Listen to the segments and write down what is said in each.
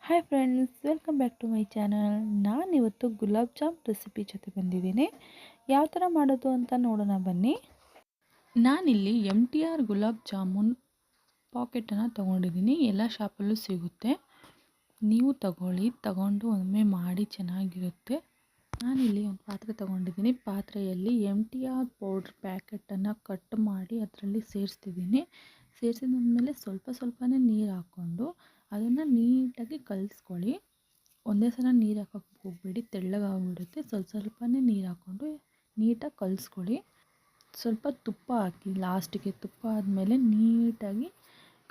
Hi friends, welcome back to my channel. ನಾನಿವತ್ತು gulab jam recipe ಜೊತೆ ಬಂದಿದ್ದೀನಿ. ಯಾವ ಥರ ಮಾಡೋದು ಅಂತ ನೋಡೋಣ ಬನ್ನಿ. ನಾನಿಲ್ಲಿ MTR ಗುಲಾಬ್ ಜಾಮೂನ್ ಪಾಕೆಟನ್ನು ತೊಗೊಂಡಿದ್ದೀನಿ. ಎಲ್ಲ ಶಾಪಲ್ಲೂ ಸಿಗುತ್ತೆ, ನೀವು ತಗೊಂಡು ಒಮ್ಮೆ ಮಾಡಿ, ಚೆನ್ನಾಗಿರುತ್ತೆ. ನಾನಿಲ್ಲಿ ಒಂದು ಪಾತ್ರೆ ತೊಗೊಂಡಿದ್ದೀನಿ. ಪಾತ್ರೆಯಲ್ಲಿ MTR ಪೌಡ್ರ್ ಪ್ಯಾಕೆಟನ್ನು ಕಟ್ ಮಾಡಿ ಅದರಲ್ಲಿ ಸೇರಿಸ್ತಿದ್ದೀನಿ. ಸೇರಿಸಿದಾದ್ಮೇಲೆ ಸ್ವಲ್ಪನೇ ನೀರು ಹಾಕ್ಕೊಂಡು ಅದನ್ನು ನೀಟಾಗಿ ಕಲಿಸ್ಕೊಳ್ಳಿ. ಒಂದೇ ಸಲ ನೀರು ಹಾಕೋಕ್ಕೆ ಹೋಗಬೇಡಿ, ತೆಳ್ಳಗಾಗ್ಬಿಡುತ್ತೆ. ಸ್ವಲ್ಪನೇ ನೀರು ಹಾಕ್ಕೊಂಡು ನೀಟಾಗಿ ಕಲಿಸ್ಕೊಳ್ಳಿ. ಸ್ವಲ್ಪ ತುಪ್ಪ ಹಾಕಿ ಲಾಸ್ಟಿಗೆ. ತುಪ್ಪ ಆದಮೇಲೆ ನೀಟಾಗಿ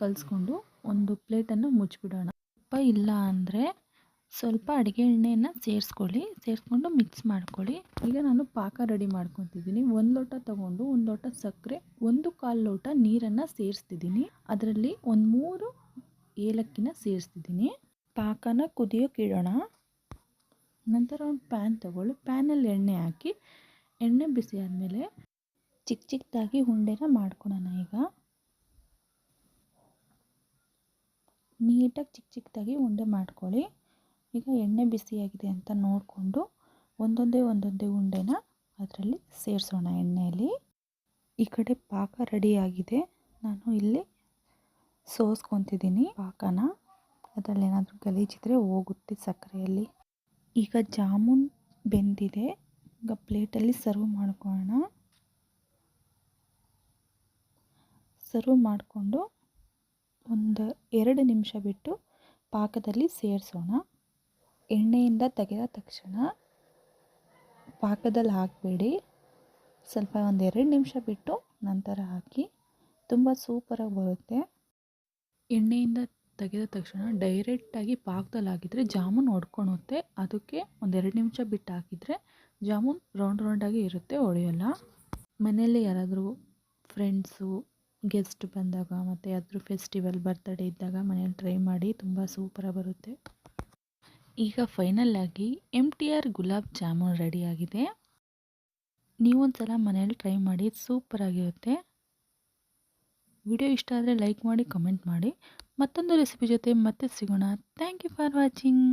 ಕಲಿಸ್ಕೊಂಡು ಒಂದು ಪ್ಲೇಟನ್ನು ಮುಚ್ಚಿಬಿಡೋಣ. ತುಪ್ಪ ಇಲ್ಲ ಅಂದರೆ ಸ್ವಲ್ಪ ಅಡುಗೆ ಎಣ್ಣೆಯನ್ನು ಸೇರಿಸ್ಕೊಂಡು ಮಿಕ್ಸ್ ಮಾಡ್ಕೊಳ್ಳಿ. ಈಗ ನಾನು ಪಾಕ ರೆಡಿ ಮಾಡ್ಕೊತಿದ್ದೀನಿ. 1 ಲೋಟ ತೊಗೊಂಡು 1 ಲೋಟ ಸಕ್ಕರೆ, 1/4 ಲೋಟ ನೀರನ್ನು ಸೇರಿಸ್ತಿದ್ದೀನಿ. ಅದರಲ್ಲಿ 3 ಏಲಕ್ಕಿನ ಸೇರಿಸ್ತಿದ್ದೀನಿ. ಪಾಕನ ಕುದಿಯೋಕೆ ಇಡೋಣ. ನಂತರ ಒಂದು ಪ್ಯಾನ್ ತೊಗೊಳ್ಳಿ. ಪ್ಯಾನಲ್ಲಿ ಎಣ್ಣೆ ಹಾಕಿ, ಎಣ್ಣೆ ಬಿಸಿ ಆದಮೇಲೆ ಚಿಕ್ಕದಾಗಿ ಉಂಡೆನ ಮಾಡ್ಕೊಳ್ಳೋಣ. ಈಗ ನೀಟಾಗಿ ಚಿಕ್ಕದಾಗಿ ಉಂಡೆ ಮಾಡ್ಕೊಳ್ಳಿ. ಈಗ ಎಣ್ಣೆ ಬಿಸಿಯಾಗಿದೆ ಅಂತ ನೋಡಿಕೊಂಡು ಒಂದೊಂದೇ ಉಂಡೆನ ಅದರಲ್ಲಿ ಸೇರಿಸೋಣ ಎಣ್ಣೆಯಲ್ಲಿ. ಈ ಕಡೆ ಪಾಕ ರೆಡಿಯಾಗಿದೆ. ನಾನು ಇಲ್ಲಿ ಸೋಸ್ಕೊತಿದ್ದೀನಿ ಪಾಕನ. ಅದರಲ್ಲಿ ಏನಾದರೂ ಗಲೀಜಿದ್ರೆ ಹೋಗುತ್ತೆ ಸಕ್ಕರೆಯಲ್ಲಿ. ಈಗ ಜಾಮೂನ್ ಬೆಂದಿದೆ. ಈಗ ಪ್ಲೇಟಲ್ಲಿ ಸರ್ವ್ ಮಾಡ್ಕೊಳ್ಳೋಣ. ಸರ್ವ್ ಮಾಡಿಕೊಂಡು ಒಂದು 2 ನಿಮಿಷ ಬಿಟ್ಟು ಪಾಕದಲ್ಲಿ ಸೇರಿಸೋಣ. ಎಣ್ಣೆಯಿಂದ ತೆಗೆದ ತಕ್ಷಣ ಪಾಕದಲ್ಲಿ ಹಾಕಬೇಡಿ. ಸ್ವಲ್ಪ ಒಂದು 2 ನಿಮಿಷ ಬಿಟ್ಟು ನಂತರ ಹಾಕಿ. ತುಂಬ ಸೂಪರಾಗಿ ಬರುತ್ತೆ. ಎಣ್ಣೆಯಿಂದ ತೆಗೆದ ತಕ್ಷಣ ಡೈರೆಕ್ಟಾಗಿ ಪಾಕದಲ್ಲಿ ಹಾಕಿದರೆ ಜಾಮೂನ್ ಒಡ್ಕೊಳುತ್ತೆ. ಅದಕ್ಕೆ ಒಂದು 2 ನಿಮಿಷ ಬಿಟ್ಟು ಹಾಕಿದರೆ ಜಾಮೂನ್ ರೌಂಡಾಗಿ ಇರುತ್ತೆ, ಒಡೆಯೋಲ್ಲ. ಮನೆಯಲ್ಲಿ ಯಾರಾದರೂ ಫ್ರೆಂಡ್ಸು ಗೆಸ್ಟ್ ಬಂದಾಗ ಮತ್ತು ಯಾರಾದರೂ ಫೆಸ್ಟಿವಲ್ ಬರ್ತಡೇ ಇದ್ದಾಗ ಮನೇಲಿ ಟ್ರೈ ಮಾಡಿ, ತುಂಬ ಸೂಪರಾಗಿ ಬರುತ್ತೆ. ಈಗ ಫೈನಲ್ಲಾಗಿ MTR ಗುಲಾಬ್ ಜಾಮೂನ್ ರೆಡಿಯಾಗಿದೆ. ನೀವೊಂದು ಸಲ ಮನೇಲಿ ಟ್ರೈ ಮಾಡಿ, ಸೂಪರಾಗಿರುತ್ತೆ. ವಿಡಿಯೋ ಇಷ್ಟ ಆದರೆ ಲೈಕ್ ಮಾಡಿ, ಕಮೆಂಟ್ ಮಾಡಿ. ಮತ್ತೊಂದು ರೆಸಿಪಿ ಜೊತೆ ಮತ್ತೆ ಸಿಗೋಣ. Thank you for watching.